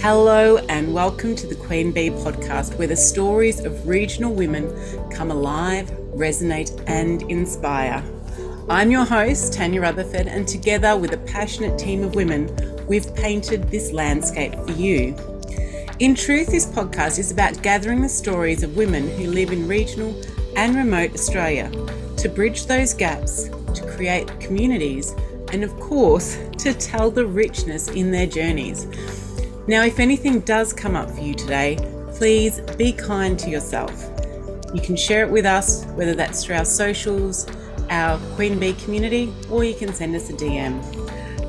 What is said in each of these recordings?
Hello and welcome to the Queen Bee podcast, where the stories of regional women come alive, resonate and inspire. I'm your host, Tanya Rutherford, and together with a passionate team of women, we've painted this landscape for you. In truth, this podcast is about gathering the stories of women who live in regional and remote Australia to bridge those gaps, to create communities, and of course, to tell the richness in their journeys. Now, if anything does come up for you today, please be kind to yourself. You can share it with us, whether that's through our socials, our Queen Bee community, or you can send us a DM.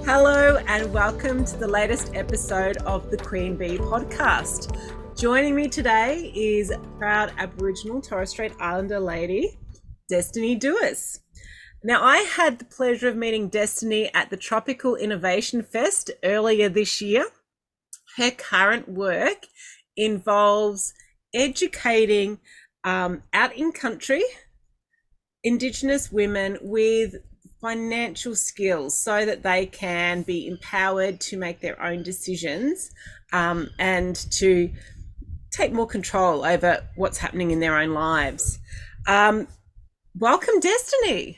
Hello and welcome to the latest episode of the Queen Bee podcast. Joining me today is proud Aboriginal Torres Strait Islander lady, Destiny Dewis. Now, I had the pleasure of meeting Destiny at the Tropical Innovation Fest earlier this year. Her current work involves educating out in country Indigenous women with financial skills so that they can be empowered to make their own decisions and to take more control over what's happening in their own lives. Welcome, Destiny.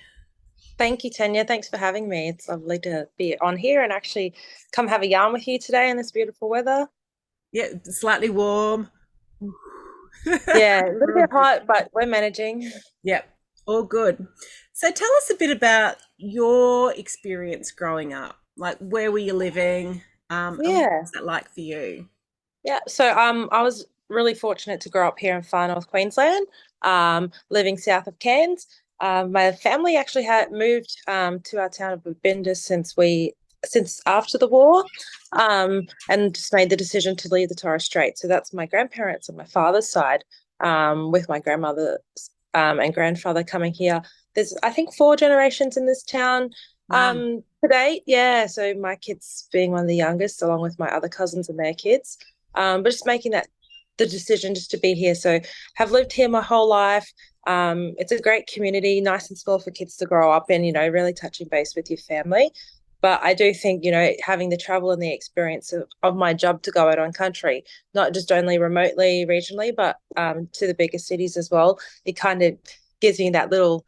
Thank you, Tanya. Thanks for having me. It's lovely to be on here and actually come have a yarn with you today in this beautiful weather. Yeah, slightly warm. Yeah, a little bit hot, but we're managing. Yep, all good. So tell us a bit about your experience growing up. Like, where were you living? And what was that like for you? Yeah, so I was really fortunate to grow up here in far north Queensland, living south of Cairns. My family actually had moved to our town of Babinda since after the war, and just made the decision to leave the Torres Strait. So that's my grandparents on my father's side, with my grandmother and grandfather coming here. There's, I think, 4 generations in this town to date. Yeah, so my kids being one of the youngest, along with my other cousins and their kids. But just making the decision just to be here. So have lived here my whole life. It's a great community, nice and small for kids to grow up in, really touching base with your family. But I do think, having the travel and the experience of my job to go out on country, not just only remotely, regionally, but to the bigger cities as well, it kind of gives me that little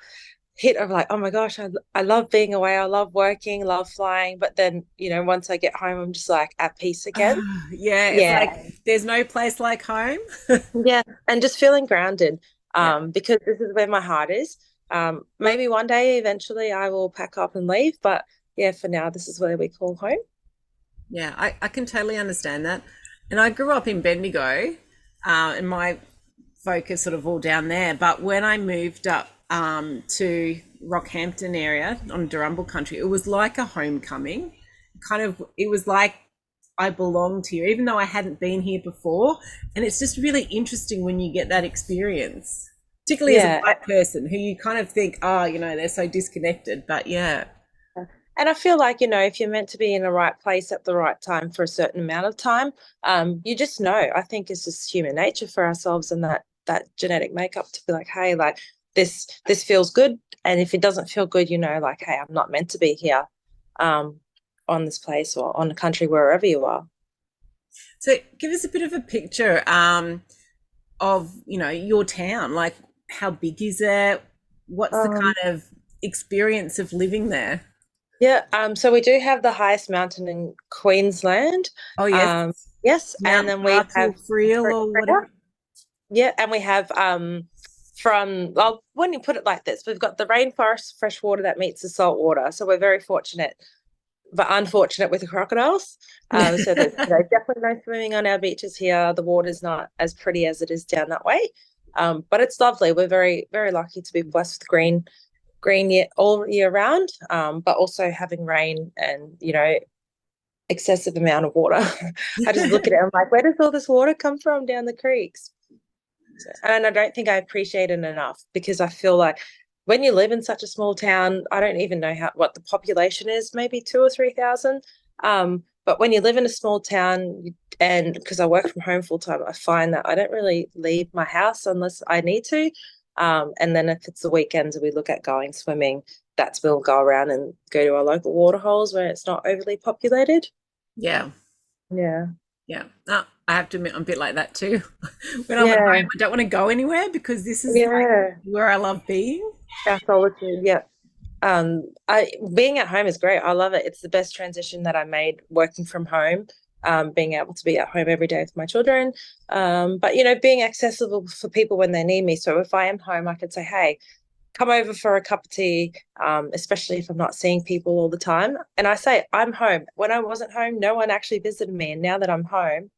hit of like, oh my gosh, I love being away. I love working, love flying. But then, once I get home, I'm just like at peace again. Yeah, it's like there's no place like home. Yeah, and just feeling grounded because this is where my heart is. Maybe one day, eventually, I will pack up and leave. But yeah, for now, this is where we call home. Yeah, I can totally understand that. And I grew up in Bendigo, and my focus sort of all down there. But when I moved up to Rockhampton area on Durrumbal country, it was like a homecoming. It was like I belonged here, even though I hadn't been here before. And it's just really interesting when you get that experience, particularly as a white person who you kind of think, they're so disconnected. But yeah. And I feel like, if you're meant to be in the right place at the right time for a certain amount of time, you just know. I think it's just human nature for ourselves and that genetic makeup to be like, hey, like this feels good. And if it doesn't feel good, like, hey, I'm not meant to be here on this place or on the country, wherever you are. So give us a bit of a picture of, your town. Like, how big is it? What's the kind of experience of living there? Yeah, so we do have the highest mountain in Queensland. Oh, yes. Yes, Mount and then we have Friel or whatever. Yeah, and we have when you put it like this, we've got the rainforest fresh water that meets the salt water. So we're very fortunate, but unfortunate with the crocodiles. So there's definitely no swimming on our beaches here. The water's not as pretty as it is down that way, but it's lovely. We're very, very lucky to be blessed with green all year round, but also having rain and excessive amount of water. I just look at it, I'm like, where does all this water come from down the creeks? And I don't think I appreciate it enough, because I feel like when you live in such a small town, I don't even know what the population is, maybe 2,000 or 3,000. But when you live in a small town, and because I work from home full time, I find that I don't really leave my house unless I need to. And then if it's the weekends we look at going swimming, that's when we'll go around and go to our local water holes where it's not overly populated. Yeah. Yeah. Yeah. I have to admit, I'm a bit like that too. When I'm at home, Yeah, I don't want to go anywhere because this is like yeah, where I love being. our solitude. Yeah. I being at home is great. I love it. It's the best transition that I made working from home. Being able to be at home every day with my children. But being accessible for people when they need me. So if I am home, I can say, "Hey, come over for a cup of tea," especially if I'm not seeing people all the time. And I say, I'm home. When I wasn't home, no one actually visited me. And now that I'm home,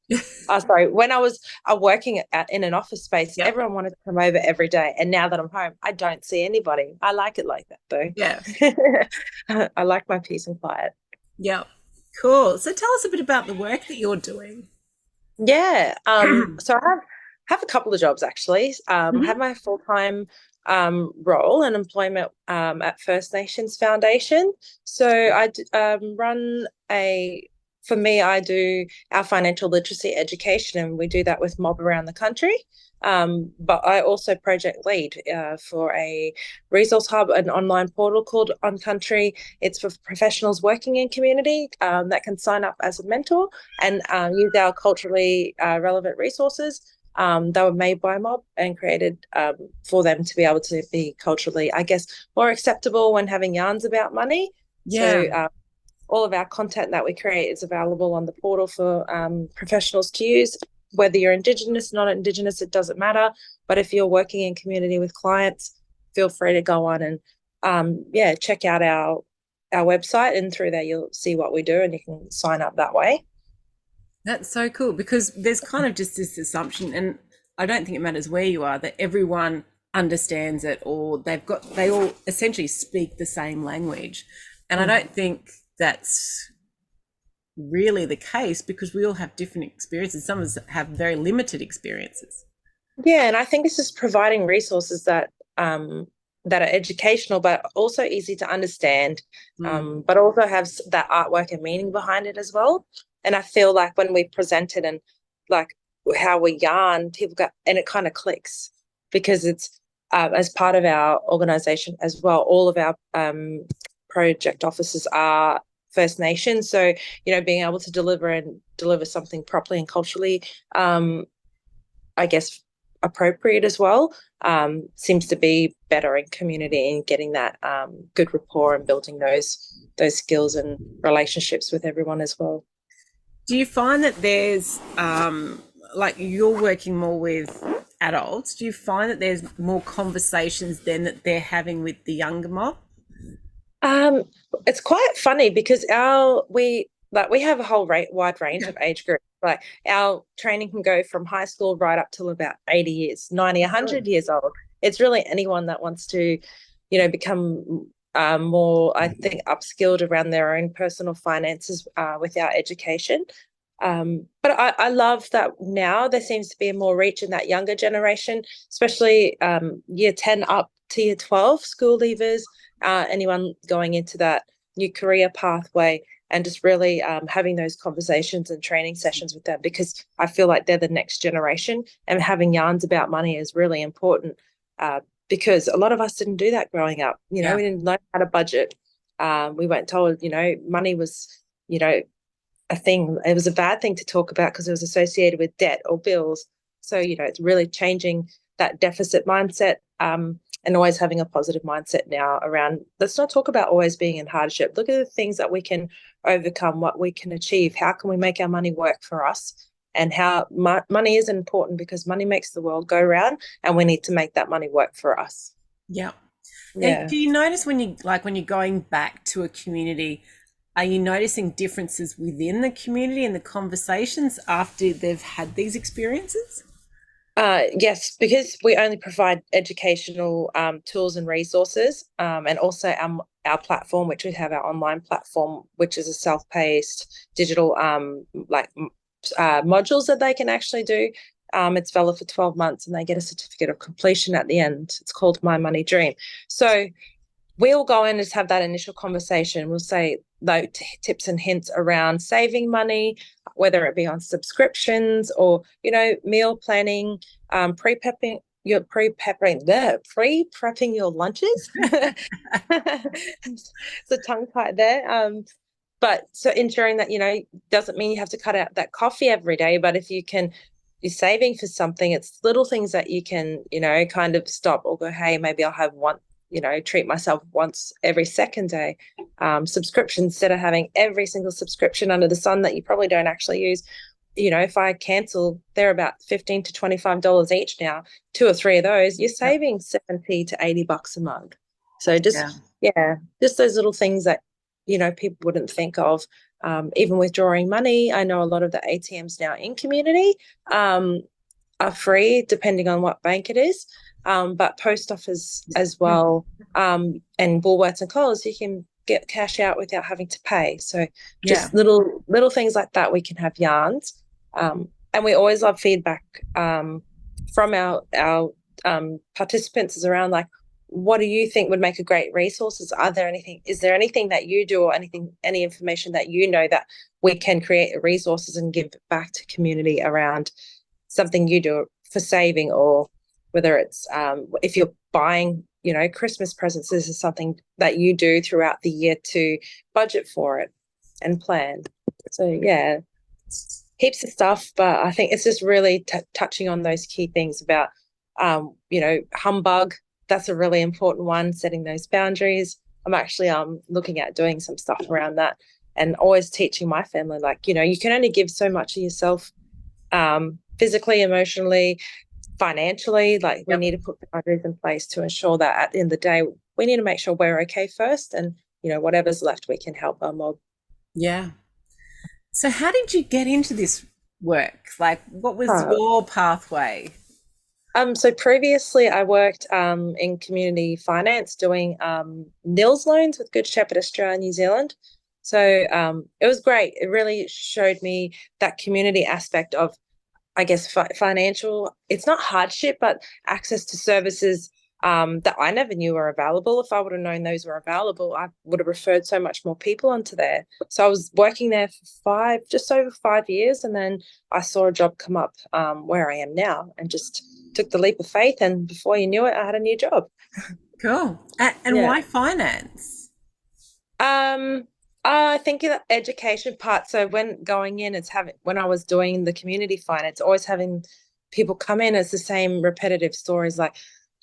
sorry, when I was working in an office space, Yep. everyone wanted to come over every day. And now that I'm home, I don't see anybody. I like it like that, Yeah. though. I like my peace and quiet. Yep. Cool. So tell us a bit about the work that you're doing. Yeah. So I have a couple of jobs actually. I have Mhm. my full-time role and employment at First Nations Foundation. So run for me, I do our financial literacy education, and we do that with mob around the country. But I also project lead for a resource hub, an online portal called On Country. It's for professionals working in community that can sign up as a mentor and use our culturally relevant resources. They were made by Mob and created for them to be able to be culturally, I guess, more acceptable when having yarns about money. So Yeah. all of our content that we create is available on the portal for professionals to use. Whether you're Indigenous, not Indigenous, it doesn't matter. But if you're working in community with clients, feel free to go on and check out our website, and through there you'll see what we do, and you can sign up that way. That's so cool because there's kind of just this assumption, and I don't think it matters where you are, that everyone understands it or they all essentially speak the same language. And I Mm-hmm. don't think that's really the case because we all have different experiences. Some of us have very limited experiences. Yeah, and I think it's just providing resources that are educational, but also easy to understand, Mm. but also have that artwork and meaning behind it as well. And I feel like when we present it and like how we yarn, people go, and it kind of clicks because it's as part of our organization as well. All of our project officers are First Nations, so being able to deliver something properly and culturally I guess, appropriate as well. Seems to be better in community and getting that good rapport and building those skills and relationships with everyone as well. Do you find that there's like you're working more with adults? Do you find that there's more conversations then that they're having with the younger mob? Um, it's quite funny because we have a whole wide range Yeah. of age groups. Like our training can go from high school right up till about 80 years, 90, 100 years old. It's really anyone that wants to, become more, I think, upskilled around their own personal finances with our education. But I love that now there seems to be more reach in that younger generation, especially year 10 up to year 12 school leavers, anyone going into that new career pathway, and just really having those conversations and training sessions with them, because I feel like they're the next generation, and having yarns about money is really important because a lot of us didn't do that growing up. We Yeah. didn't know how to budget. We weren't told, money was, you know, a thing. It was a bad thing to talk about because it was associated with debt or bills. So, it's really changing that deficit mindset and always having a positive mindset now around, let's not talk about always being in hardship. Look at the things that we can overcome, what we can achieve. How can we make our money work for us? And how money is important because money makes the world go round, and we need to make that money work for us. Yeah. And Yeah. do you notice when you're going back to a community, are you noticing differences within the community and the conversations after they've had these experiences? Yes, because we only provide educational tools and resources, and also our platform, which we have our online platform, which is a self-paced digital modules that they can actually do. It's valid for 12 months, and they get a certificate of completion at the end. It's called My Money Dream. So we'll go in and just have that initial conversation. We'll say the tips and hints around saving money, whether it be on subscriptions or, meal planning, pre-prepping pre-prepping your lunches. It's a tongue tie there. but so ensuring that, doesn't mean you have to cut out that coffee every day, but if you can, you're saving for something, it's little things that you can, kind of stop or go, hey, maybe I'll have one, treat myself once every second day. Subscription, instead of having every single subscription under the sun that you probably don't actually use. If I cancel, they're about $15 to $25 each now. 2 or 3 of those, you're Yep. saving $70 to $80 a month. So Yeah. just those little things that people wouldn't think of. Even withdrawing money, I know a lot of the ATMs now in community are free, depending on what bank it is. But post office as well, and Woolworths and Coles, you can get cash out without having to pay. So Yeah. just little things like that, we can have yarns. And we always love feedback from our participants is around like, what do you think would make a great resource? Is there anything that you do or any information that that we can create resources and give back to community around something you do for saving, or whether it's if you're buying, Christmas presents, this is something that you do throughout the year to budget for it and plan. So yeah, heaps of stuff, but I think it's just really touching on those key things about, humbug. That's a really important one, setting those boundaries. I'm actually looking at doing some stuff around that, and always teaching my family, like, you can only give so much of yourself, physically, emotionally, financially. Like, we Yep. need to put boundaries in place to ensure that at the end of the day, we need to make sure we're okay first, and whatever's left, we can help our mob. Yeah. So how did you get into this work? Like, what was Uh, your pathway? so previously I worked in community finance doing nils loans with Good Shepherd Australia, New Zealand. So it was great. It really showed me that community aspect of, I guess, financial, it's not hardship, but access to services that I never knew were available. If I would have known those were available, I would have referred so much more people onto there. So I was working there for just over 5 years. And then I saw a job come up where I am now, and just took the leap of faith. And before you knew it, I had a new job. Cool. And Yeah. why finance? I think the education part. So when going in, when I was doing the community finance, always having people come in, it's the same repetitive stories like,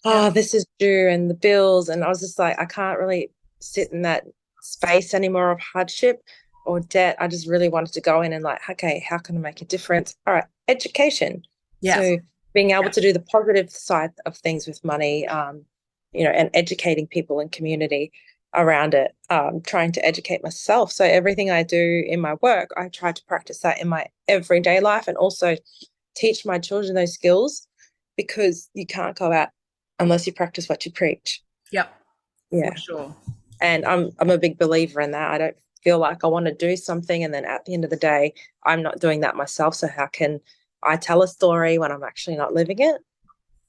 Yeah. oh, this is due and the bills. And I was just like, I can't really sit in that space anymore of hardship or debt. I just really wanted to go in and like, okay, how can I make a difference? All right, education. Yeah. So being able Yeah. to do the positive side of things with money, and educating people in community around it, trying to educate myself. So everything I do in my work, I try to practice that in my everyday life, and also teach my children those skills, because you can't go out unless you practice what you preach. Yep. For Yeah. sure. And I'm a big believer in that. I don't feel like I want to do something and then at the end of the day, I'm not doing that myself. So how can I tell a story when I'm actually not living it?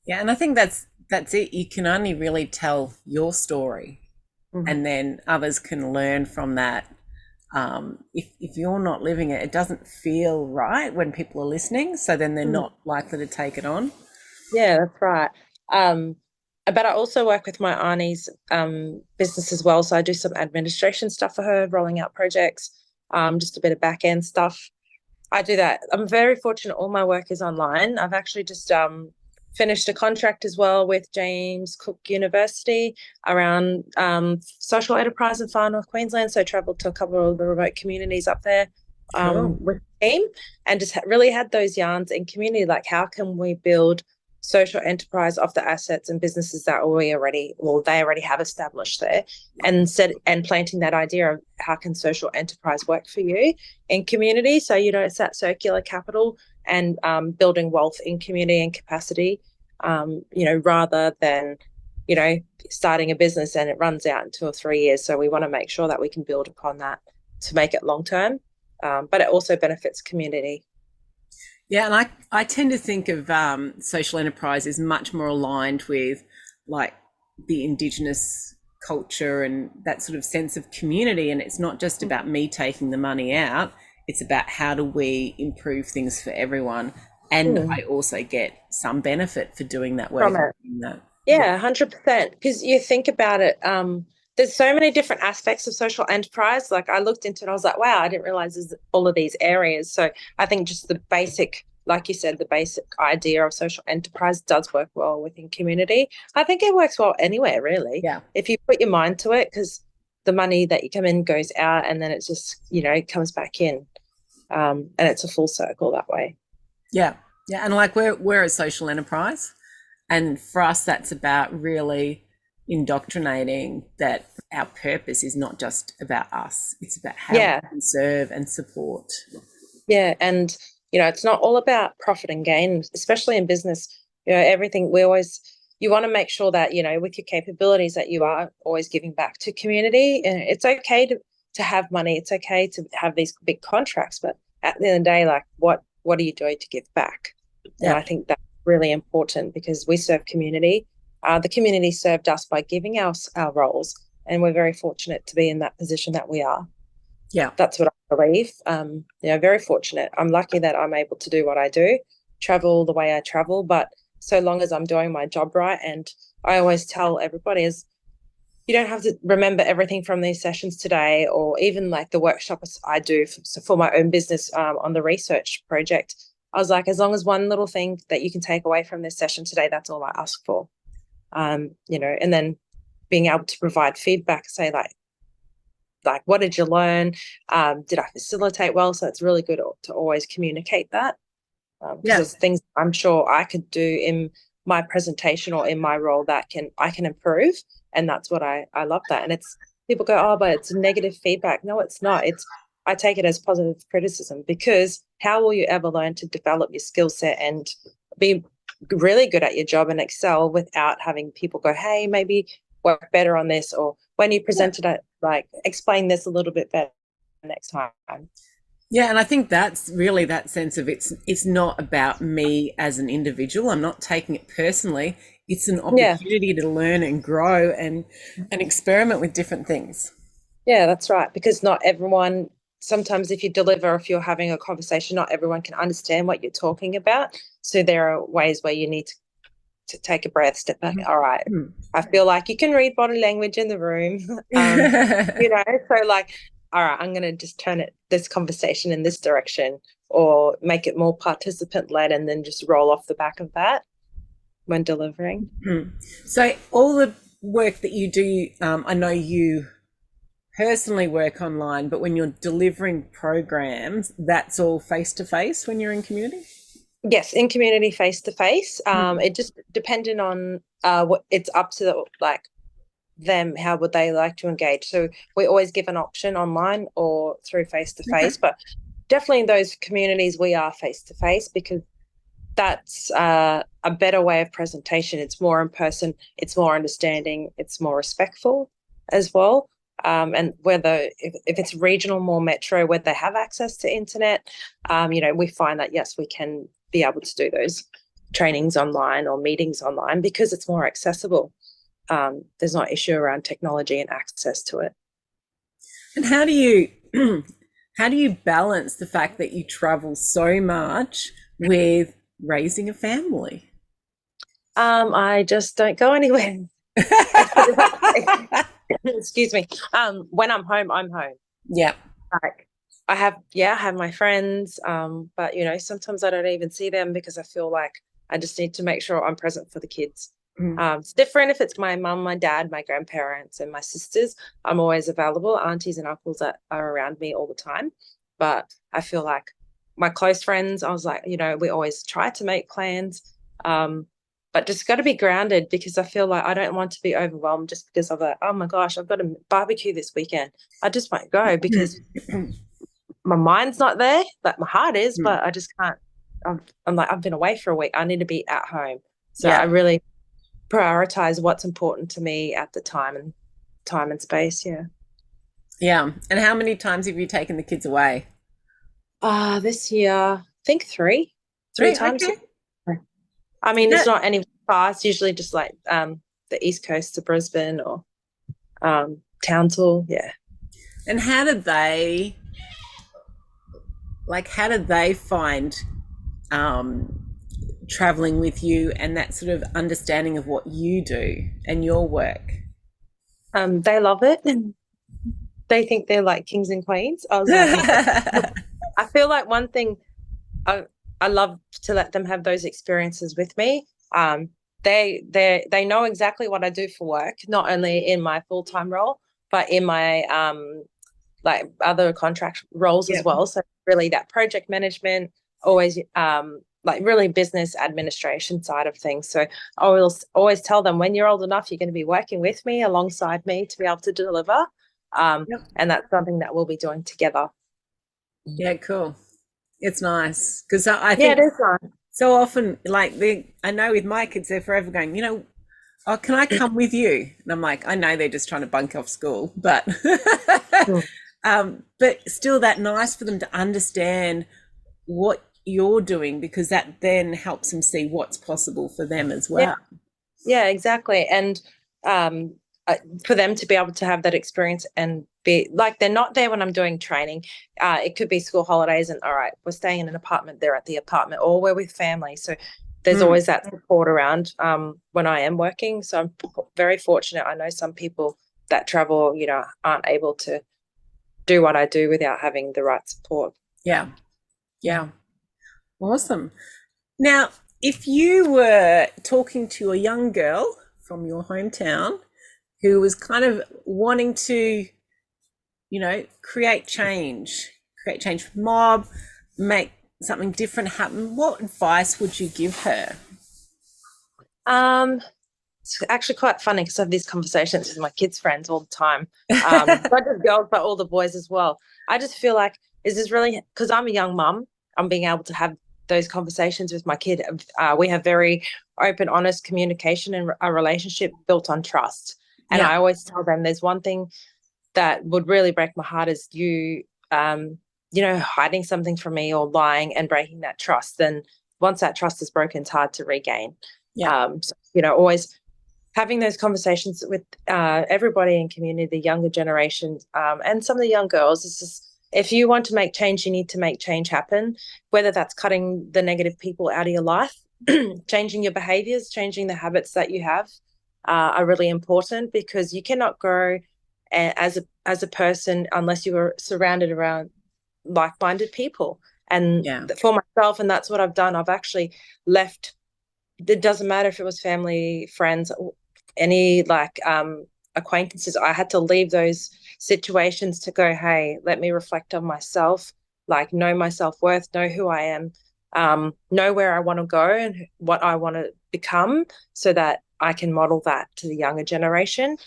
Yeah, and I think that's it. You can only really tell your story, Mm-hmm. and then others can learn from that. If you're not living it, it doesn't feel right when people are listening. So then they're not likely to take it on. Yeah, that's right. Um, but I also work with my auntie's business as well. So I do some administration stuff for her, rolling out projects, just a bit of back end stuff. I do that. I'm very fortunate. All my work is online. I've actually just finished a contract as well with James Cook University around social enterprise in far north Queensland. So I travelled to a couple of the remote communities up there Cool. with the team, and just really had those yarns in community. Like, how can we build social enterprise off the assets and businesses that they already have established there, and planting that idea of how can social enterprise work for you in community. So, it's that circular capital and building wealth in community and capacity, rather than, starting a business and it runs out in 2 or 3 years. So we want to make sure that we can build upon that to make it long term, but it also benefits community. Yeah, and I tend to think of social enterprise as much more aligned with like the Indigenous culture and that sort of sense of community. And it's not just about me taking the money out, it's about how do we improve things for everyone. And I also get some benefit for doing that work. From it. That. Yeah, 100%. Because you think about it, there's so many different aspects of social enterprise. Like I looked into it, I was like, wow, I didn't realize there's all of these areas. So I think just the basic, like you said, the basic idea of social enterprise does work well within community. I think it works well anywhere, really, Yeah. if you put your mind to it, because the money that you come in goes out and then it's just, it comes back in. And it's a full circle that way. Yeah. Yeah. And like we're a social enterprise. And for us, that's about really indoctrinating that our purpose is not just about us. It's about how we Yeah. can serve and support. Yeah. And, it's not all about profit and gain, especially in business. Everything you want to make sure that, with your capabilities that you are always giving back to community. And it's okay to have money. It's okay to have these big contracts, but at the end of the day, like what are you doing to give back? And Yeah. I think that's really important because we serve community. The community served us by giving us our roles, and we're very fortunate to be in that position that we are. Yeah. That's what I believe. Very fortunate. I'm lucky that I'm able to do what I do, travel the way I travel, but so long as I'm doing my job right. And I always tell everybody is you don't have to remember everything from these sessions today, or even like the workshops I do for my own business on the research project. I was like, as long as one little thing that you can take away from this session today, that's all I ask for. And then being able to provide feedback, say like what did you learn? Did I facilitate well? So it's really good to always communicate that. Because there's things I'm sure I could do in my presentation or in my role that I can improve. And that's what I love that. And it's people go, oh, but it's negative feedback. No, it's not. I take it as positive criticism, because how will you ever learn to develop your skill set and be really good at your job and excel without having people go, hey, maybe work better on this, or when you presented it, like explain this a little bit better next time. Yeah, and I think that's really that sense of it's not about me as an individual. I'm not taking it personally. It's an opportunity to learn and grow and experiment with different things. Yeah, that's right. Because not everyone, sometimes if you're having a conversation, not everyone can understand what you're talking about. So there are ways where you need to take a breath, step back. All right. I feel like you can read body language in the room. So like, all right, I'm going to just turn this conversation in this direction, or make it more participant led, and then just roll off the back of that when delivering. So all the work that you do, I know you personally work online, but when you're delivering programs, that's all face-to-face when you're in community? Yes, in community face-to-face. It just depending on what it's up to them, how would they like to engage. So we always give an option online or through face-to-face, but definitely in those communities we are face-to-face, because that's a better way of presentation. It's more in person, it's more understanding, it's more respectful as well. And whether if it's regional, more metro, where they have access to internet, we find that yes, we can be able to do those trainings online or meetings online because it's more accessible. There's no issue around technology and access to it. And how do you balance the fact that you travel so much with raising a family? I just don't go anywhere. Excuse me. When I'm home, I'm home. Yeah. Like I have my friends, but sometimes I don't even see them because I feel like I just need to make sure I'm present for the kids. It's different if it's my mum, my dad, my grandparents, and my sisters. I'm always available. Aunties and uncles that are around me all the time. But I feel like my close friends, I was like, we always try to make plans, but just got to be grounded, because I feel like I don't want to be overwhelmed just because of oh my gosh, I've got a barbecue this weekend. I just won't go because my mind's not there. Like my heart is, but I just can't. I'm like, I've been away for a week. I need to be at home. So I really prioritize what's important to me at the time and space. Yeah. And how many times have you taken the kids away? This year, I think three times. Okay. I mean, it's not any far. It's usually just like the East Coast to Brisbane or Townsville. Yeah. And how did they find traveling with you and that sort of understanding of what you do and your work? They love it. They think they're like kings and queens. I was like, I feel like one thing I I love to let them have those experiences with me. They know exactly what I do for work, not only in my full-time role, but in my like other contract roles Yeah. as well. So really that project management, always like really business administration side of things. So I will always tell them when you're old enough, you're going to be working with me alongside me to be able to deliver. Yep. And that's something that we'll be doing together. Yeah, cool. It's nice because I Yeah, think it is nice. so often, like I know with my kids, they're forever going, oh, can I come with you? And I'm like, I know they're just trying to bunk off school, but Mm. but still that nice for them to understand what you're doing because that then helps them see what's possible for them as Yeah, well. yeah, exactly. And um, for them to be able to have that experience and be like, they're not there when I'm doing training. It could be school holidays, and all right, we're staying in an apartment. They're at the apartment, or we're with family. So there's Mm, always that support around when I am working. So I'm very fortunate. I know some people that travel, aren't able to do what I do without having the right support. yeah, yeah, awesome. Now, if you were talking to a young girl from your hometown who was kind of wanting to, create change for mob, make something different happen, what advice would you give her? Um, It's actually quite funny because I have these conversations with my kids' friends all the time. Not just girls, but all the boys as well. I just feel like, is this really, because I'm a young mum, I'm being able to have those conversations with my kid. We have very open, honest communication and a relationship built on trust. And Yeah, I always tell them there's one thing that would really break my heart is hiding something from me or lying and breaking that trust. Then once that trust is broken, it's hard to regain. yeah, Always having those conversations with everybody in community, the younger generation, and some of the young girls. Is just, if you want to make change, you need to make change happen, whether that's cutting the negative people out of your life, changing your behaviors, changing the habits that you have are really important, because you cannot grow as a person unless you are surrounded around like-minded people. And yeah, for myself, and that's what I've done, I've actually left. It doesn't matter if it was family, friends, any acquaintances. I had to leave those situations to go, hey, let me reflect on myself, like know my self-worth, know who I am, know where I want to go and what I want to become, so that I can model that to the younger generation.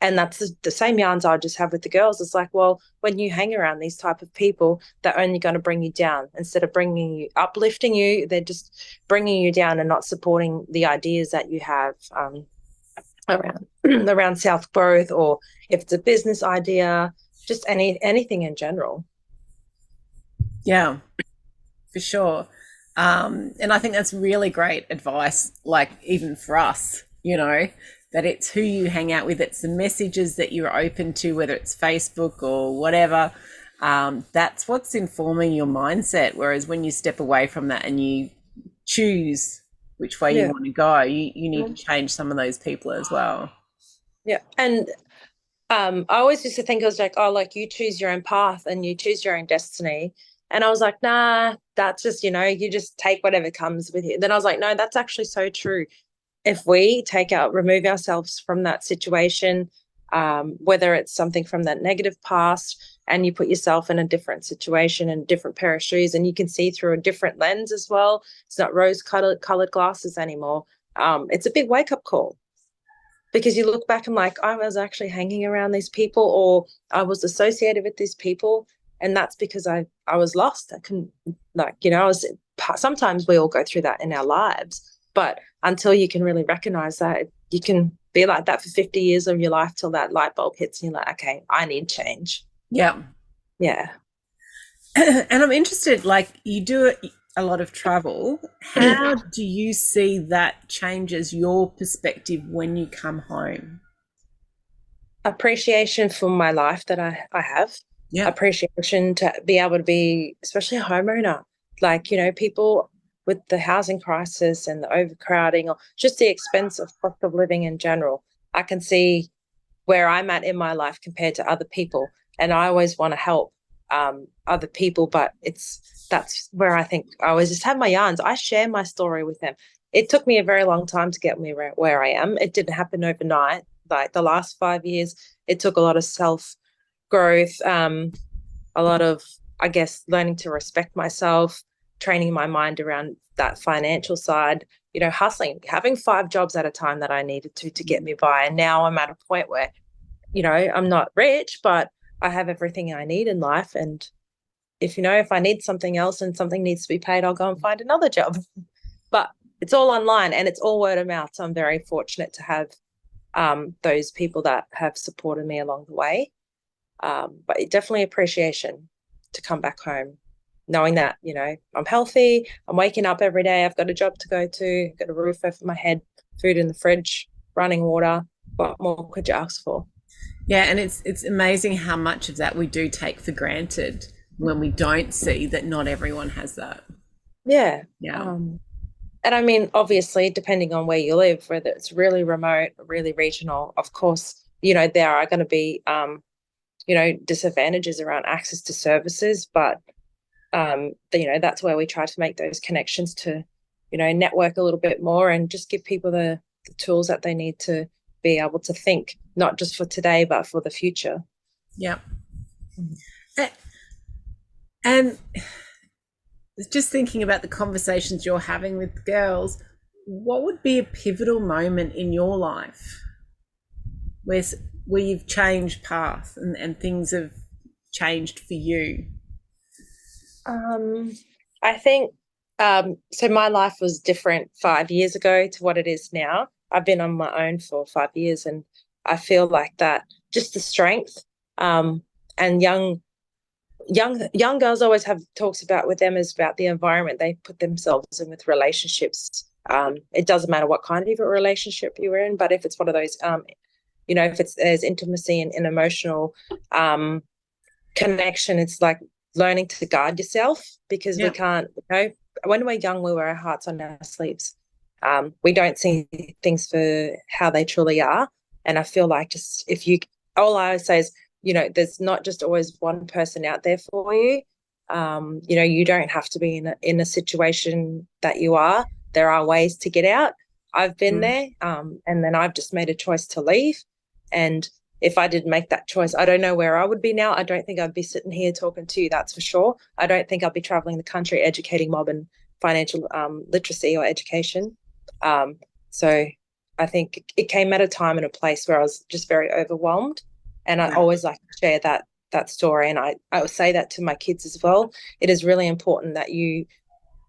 And that's the same yarns I just have with the girls. It's like, well, when you hang around these type of people, they're only going to bring you down instead of bringing you, uplifting you. They're just bringing you down and not supporting the ideas that you have around around self growth, or if it's a business idea, just anything in general. yeah, for sure. And I think that's really great advice, like even for us, that it's who you hang out with, it's the messages that you're open to, whether it's Facebook or whatever. That's what's informing your mindset. Whereas when you step away from that and you choose which way you Yeah. want to go, you need to change some of those people as well. Yeah. And I always used to think, it was like, oh, like you choose your own path and you choose your own destiny. And I was like, nah, that's just, you just take whatever comes with you. Then I was like, no, that's actually so true. If we remove ourselves from that situation, whether it's something from that negative past, and you put yourself in a different situation and a different pair of shoes, and you can see through a different lens as well. It's not rose colored glasses anymore. It's a big wake up call, because you look back and like, I was actually hanging around these people, or I was associated with these people, and that's because I was lost. I couldn't, I was, sometimes we all go through that in our lives, but until you can really recognize that, you can be like that for 50 years of your life till that light bulb hits and you're like, okay, I need change. Yeah. Yeah. And I'm interested, like you do a lot of travel. How do you see that changes your perspective when you come home? Appreciation for my life that I have, Yeah. appreciation to be able to be, especially a homeowner, like, people with the housing crisis and the overcrowding, or just the expense of cost of living in general. I can see where I'm at in my life compared to other people. And I always want to help other people, but that's where I think I always just have my yarns. I share my story with them. It took me a very long time to get me where I am. It didn't happen overnight. Like the last 5 years, it took a lot of self growth, a lot of, I guess, learning to respect myself, training my mind around that financial side, hustling, having 5 jobs at a time that I needed to get me by. And now I'm at a point where, I'm not rich, but I have everything I need in life. And if I need something else and something needs to be paid, I'll go and find another job. But it's all online and it's all word of mouth. So I'm very fortunate to have those people that have supported me along the way. But definitely appreciation to come back home, knowing that, I'm healthy, I'm waking up every day, I've got a job to go to, got a roof over my head, food in the fridge, running water. What more could you ask for? Yeah, and it's amazing how much of that we do take for granted when we don't see that not everyone has that. Yeah. Yeah. And I mean, obviously, depending on where you live, whether it's really remote, really regional, of course, there are going to be, disadvantages around access to services. But, that's where we try to make those connections to, network a little bit more and just give people the tools that they need to be able to think, not just for today, but for the future. Yeah. And just thinking about the conversations you're having with girls, what would be a pivotal moment in your life where you've changed path and things have changed for you? I think so my life was different 5 years ago to what it is now. I've been on my own for 5 years and I feel like that just the strength and young girls always have talks about with them is about the environment they put themselves in with relationships. It doesn't matter what kind of a relationship you're in, but if it's one of those, if there's intimacy and emotional connection, it's like learning to guard yourself because we can't, when we're young, we wear our hearts on our sleeves. We don't see things for how they truly are. And I feel like just all I always say is, there's not just always one person out there for you. You don't have to be in a situation that you are. There are ways to get out. I've been there, and then I've just made a choice to leave. And if I didn't make that choice, I don't know where I would be now. I don't think I'd be sitting here talking to you, that's for sure. I don't think I'd be traveling the country educating mob in financial literacy or education. So I think it came at a time and a place where I was just very overwhelmed. And I always like to share that story. And I would say that to my kids as well. It is really important that you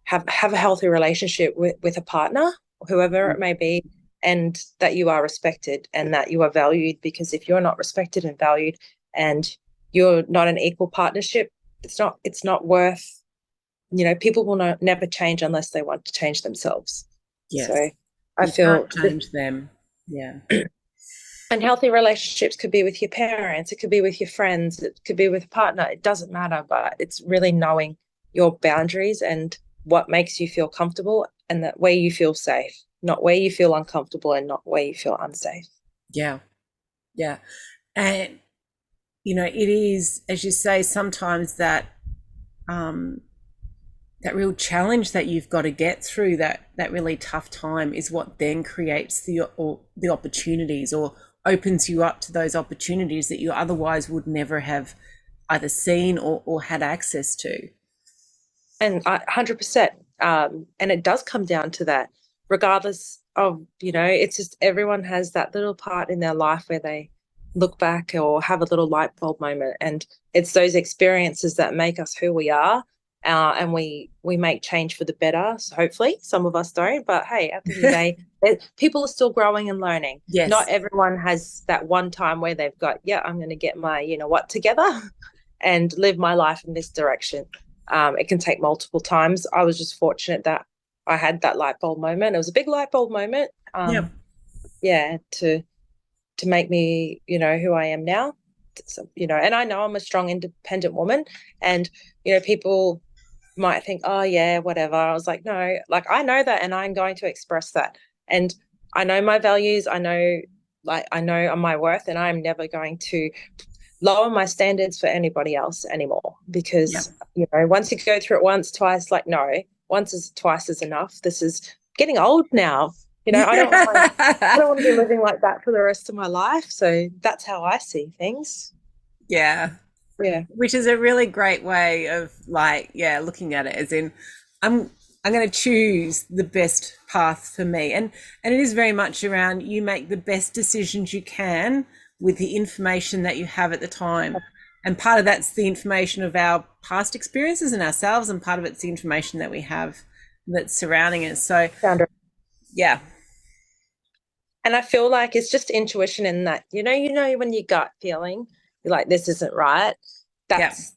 have a healthy relationship with a partner, whoever it may be, and that you are respected and that you are valued. Because if you're not respected and valued and you're not an equal partnership, it's not worth, people will never change unless they want to change themselves. Yes. So I feel change them. Yeah. And healthy relationships could be with your parents, it could be with your friends, it could be with a partner. It doesn't matter, but it's really knowing your boundaries and what makes you feel comfortable and that where you feel safe, not where you feel uncomfortable and not where you feel unsafe. Yeah. Yeah. And, it is, as you say, sometimes that real challenge that you've got to get through, that really tough time is what then creates the opportunities or opens you up to those opportunities that you otherwise would never have either seen or had access to. And 100%. And it does come down to that, regardless of, it's just everyone has that little part in their life where they look back or have a little light bulb moment. And it's those experiences that make us who we are. And we make change for the better. So hopefully some of us don't, but hey, at the end of the day, people are still growing and learning. Yes. Not everyone has that one time where they've got, I'm going to get my, what together and live my life in this direction. It can take multiple times. I was just fortunate that I had that light bulb moment. It was a big light bulb moment. To make me, who I am now. So, and I know I'm a strong, independent woman, and people might think, oh yeah, whatever. I was like, no, like I know that, and I'm going to express that. And I know my values. I know like I know my worth, and I'm never going to lower my standards for anybody else anymore, Yeah. because once you go through it once, twice, like no, once is twice is enough. This is getting old now. I don't want to be living like that for the rest of my life. So that's how I see things. Yeah. Yeah. Which is a really great way of like, yeah, looking at it as in I'm I'm going to choose the best path for me. And it is very much around you make the best decisions you can with the information that you have at the time. And part of that's the information of our past experiences and ourselves, and part of it's the information that we have that's surrounding us. So yeah. And I feel like it's just intuition in that, when your gut feeling, you're like, this isn't right. Yeah. That's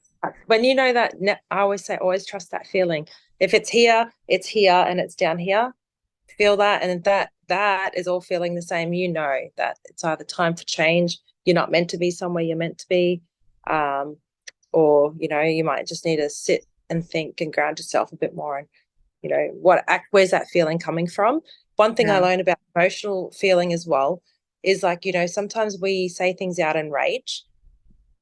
when you know that. I always say, always trust that feeling. If it's here, and it's down here. Feel that, and that is all feeling the same. You know that it's either time for change. You're not meant to be somewhere you're meant to be, or you might just need to sit and think and ground yourself a bit more. And where's that feeling coming from? One thing I Yeah. learned about emotional feeling as well is like, sometimes we say things out in rage.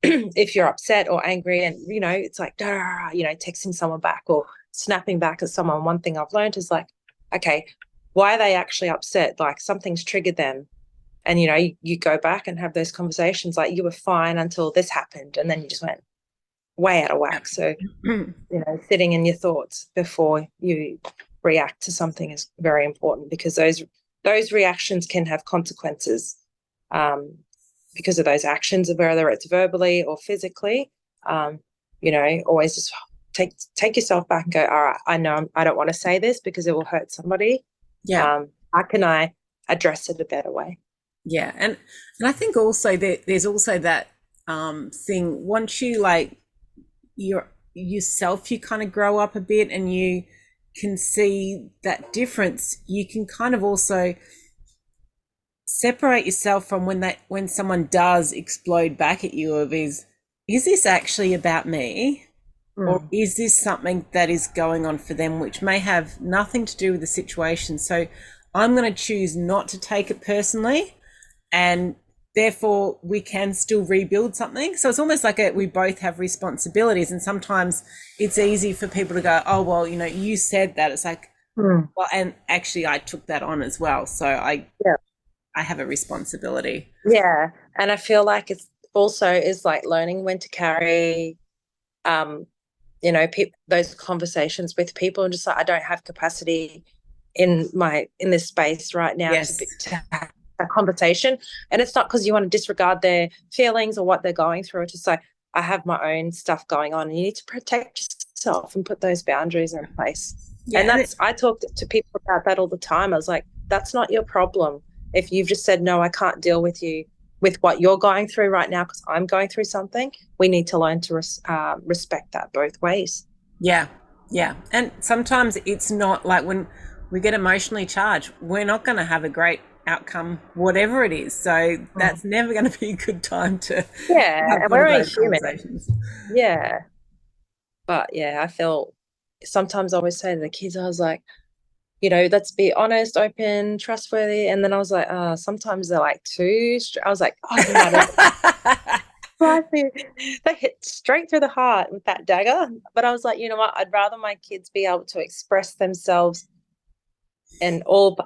If you're upset or angry, and it's like texting someone back or snapping back at someone. One thing I've learned is like, okay, why are they actually upset? Like something's triggered them. And you go back and have those conversations like, you were fine until this happened, and then you just went way out of whack. So sitting in your thoughts before you react to something is very important, because those reactions can have consequences because of those actions, whether it's verbally or physically. Always just take yourself back and go, all right, I know I don't want to say this because it will hurt somebody. Yeah. How can I address it a better way? Yeah. And I think also that there's also that thing, once you like yourself, you kind of grow up a bit and you can see that difference, you can kind of also separate yourself from when someone does explode back at you of is this actually about me, or is this something that is going on for them which may have nothing to do with the situation? So I'm going to choose not to take it personally, and therefore we can still rebuild something. So it's almost like we both have responsibilities, and sometimes it's easy for people to go, oh well, you said that. It's like, well, and actually I took that on as well, so I have a responsibility. Yeah. And I feel like it's also is like learning when to carry those conversations with people, and just like, I don't have capacity in this space right now Yes. to have a conversation. And it's not because you want to disregard their feelings or what they're going through. It's just like, I have my own stuff going on, and you need to protect yourself and put those boundaries in place. Yeah. And I talk to people about that all the time. I was like, that's not your problem. If you've just said, no, I can't deal with you with what you're going through right now because I'm going through something, we need to learn to respect that both ways. Yeah. Yeah. And sometimes it's not like when we get emotionally charged, we're not going to have a great outcome, whatever it is. So that's never going to be a good time to have and one we're of only those human. conversations. Yeah. But yeah, I feel sometimes I always say to the kids, I was like, let's be honest, open, trustworthy. And then I was like, sometimes they're like too. I was like, they hit straight through the heart with that dagger. But I was like, you know what? I'd rather my kids be able to express themselves in all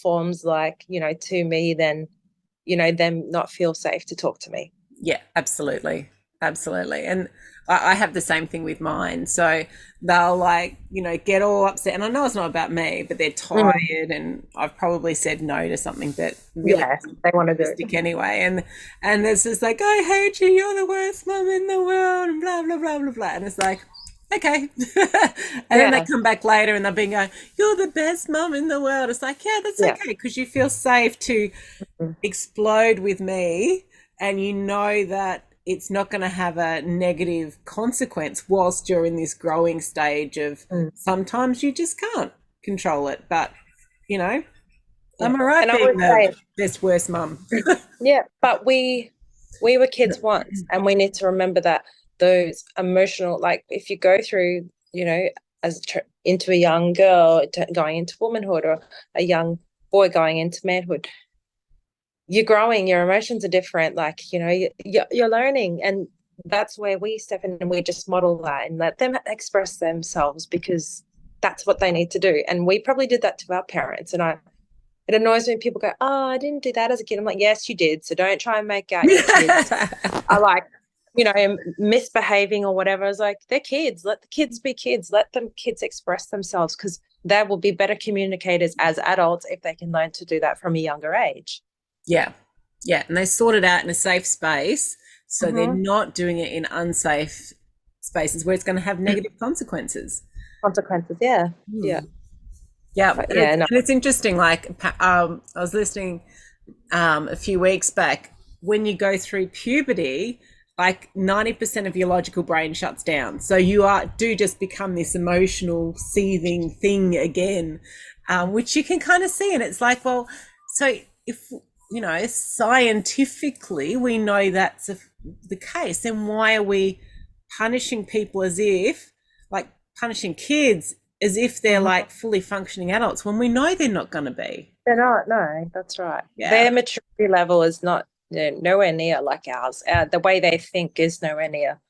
forms, like to me, than them not feel safe to talk to me. Yeah, absolutely. Absolutely. And I have the same thing with mine. So they'll like, get all upset. And I know it's not about me, but they're tired and I've probably said no to something that really they want to do it anyway. And it's just like, I hate you, you're the worst mum in the world, and blah, blah, blah, blah, blah. And it's like, okay. And then they come back later and they've been going, you're the best mum in the world. It's like, yeah, that's okay, because you feel safe to explode with me, and you know that it's not going to have a negative consequence whilst you're in this growing stage of sometimes you just can't control it. But, I'm all right being the best worst mum. Yeah, but we were kids once, and we need to remember that those emotional, like if you go through, into a young girl going into womanhood, or a young boy going into manhood, you're growing, your emotions are different. Like, you're learning, and that's where we step in and we just model that and let them express themselves, because that's what they need to do. And we probably did that to our parents. And it annoys me when people go, "Oh, I didn't do that as a kid." I'm like, yes, you did. So don't try and make out your kids are like, misbehaving or whatever. I was like, they're kids. Let the kids be kids. Let them kids express themselves, because they will be better communicators as adults if they can learn to do that from a younger age. Yeah. Yeah. And they sort it out in a safe space. So they're not doing it in unsafe spaces where it's going to have negative consequences. Yeah. Yeah. Yeah. But, and it's interesting. Like, I was listening a few weeks back, when you go through puberty, like 90% of your logical brain shuts down. So you do just become this emotional, seething thing again, which you can kind of see. And it's like, well, so if, scientifically we know that's the case, then why are we punishing people punishing kids as if they're like fully functioning adults when we know they're not going to be? They're not. No, that's right. Yeah. Their maturity level is not nowhere near like ours. The way they think is nowhere near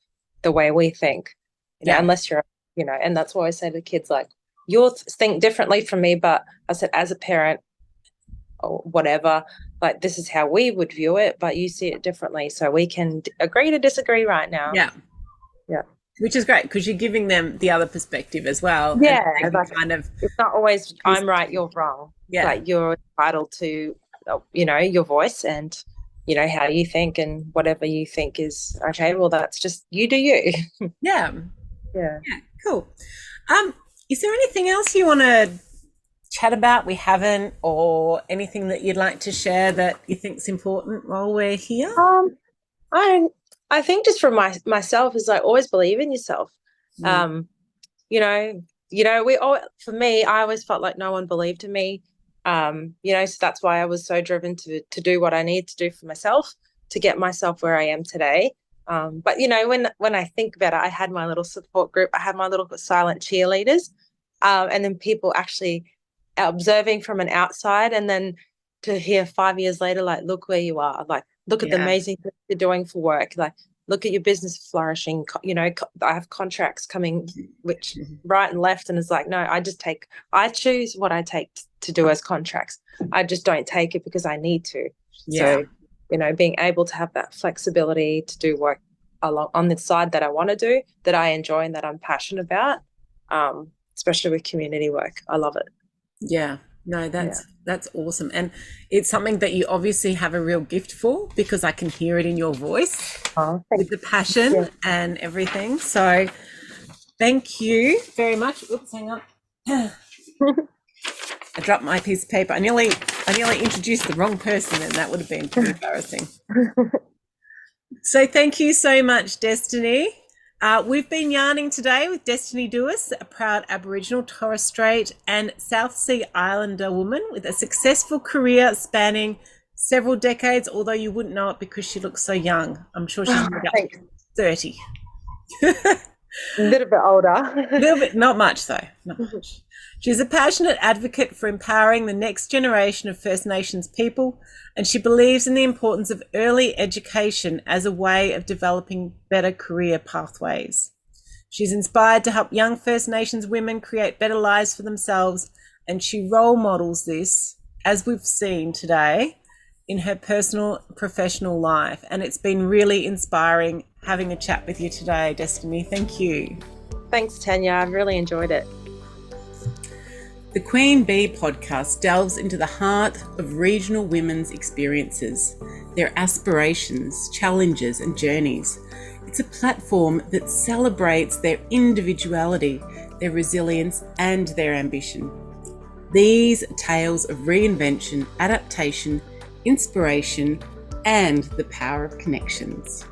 the way we think. Unless you're, and that's why I say to kids, like, you'll think differently from me, but I said, as a parent or whatever, like, this is how we would view it, but you see it differently. So we can agree to disagree right now. Yeah. Yeah. Which is great, because you're giving them the other perspective as well. Yeah. Like, kind of, it's not always I'm right, you're wrong. Yeah. Like, you're entitled to, your voice and, how you think, and whatever you think is okay. Well, that's just, you do you. Yeah. Yeah. Cool. Is there anything else you want to chat about we haven't, or anything that you'd like to share that you think's important while we're here? I think just for myself is, like, always believe in yourself. For me, I always felt like no one believed in me. So that's why I was so driven to do what I need to do for myself to get myself where I am today. But when I think about it, I had my little support group, I had my little silent cheerleaders, and then people actually observing from an outside, and then to hear 5 years later, like, look where you are, like, look at the amazing things you're doing for work, like, look at your business flourishing. I have contracts coming which right and left, and it's like, no, I choose what I take to do as contracts. I just don't take it because I need to. So being able to have that flexibility to do work on the side that I want to do, that I enjoy and that I'm passionate about, especially with community work, I love it. Yeah. No, that's awesome. And it's something that you obviously have a real gift for, because I can hear it in your voice with the passion and everything. So thank you very much. Oops, hang on. I dropped my piece of paper. I nearly introduced the wrong person, and that would have been pretty embarrassing. So thank you so much, Destiny. We've been yarning today with Destiny Dewis, a proud Aboriginal, Torres Strait and South Sea Islander woman with a successful career spanning several decades, although you wouldn't know it because she looks so young. I'm sure she's about 30. A little bit older. A little bit, not much though, not much. She's a passionate advocate for empowering the next generation of First Nations people, and she believes in the importance of early education as a way of developing better career pathways. She's inspired to help young First Nations women create better lives for themselves, and she role models this, as we've seen today, in her personal and professional life. And it's been really inspiring having a chat with you today, Destiny. Thank you. Thanks, Tanya. I've really enjoyed it. The Queen Bee podcast delves into the heart of regional women's experiences, their aspirations, challenges, and journeys. It's a platform that celebrates their individuality, their resilience, and their ambition. These tales of reinvention, adaptation, inspiration, and the power of connections.